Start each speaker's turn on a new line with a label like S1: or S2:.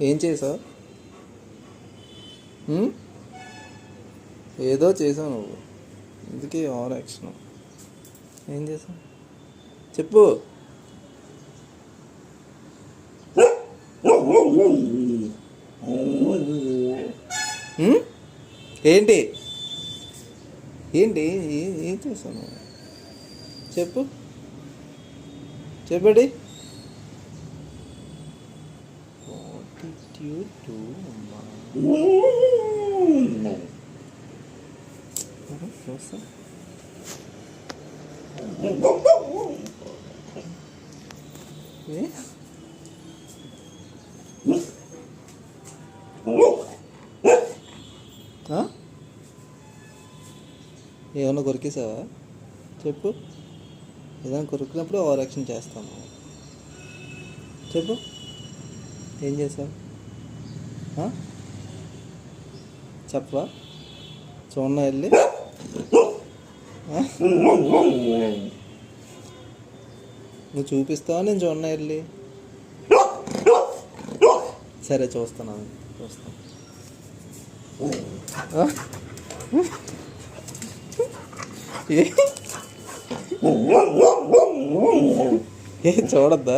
S1: ఏం చేసావు? ఏదో చేసావు నువ్వు, అందుకే ఓవర్ యాక్షన్. ఏం చేసావు చెప్పు. ఏంటి ఏంటి ఏం చేసావు నువ్వు? చెప్పు చెప్పండి. చూస్తా ఏమన్నా కొరికేసావా? చెప్పు. ఏదైనా కొరికినప్పుడు ఓవర్ యాక్షన్ చేస్తాను. చెప్పు ఏం చేసావు? చెప్పవా? చూడన్నా వెళ్ళి. నువ్వు చూపిస్తావా నేను చూడన్నా వెళ్ళి? సరే చూస్తాను. ఏ చూడద్దా?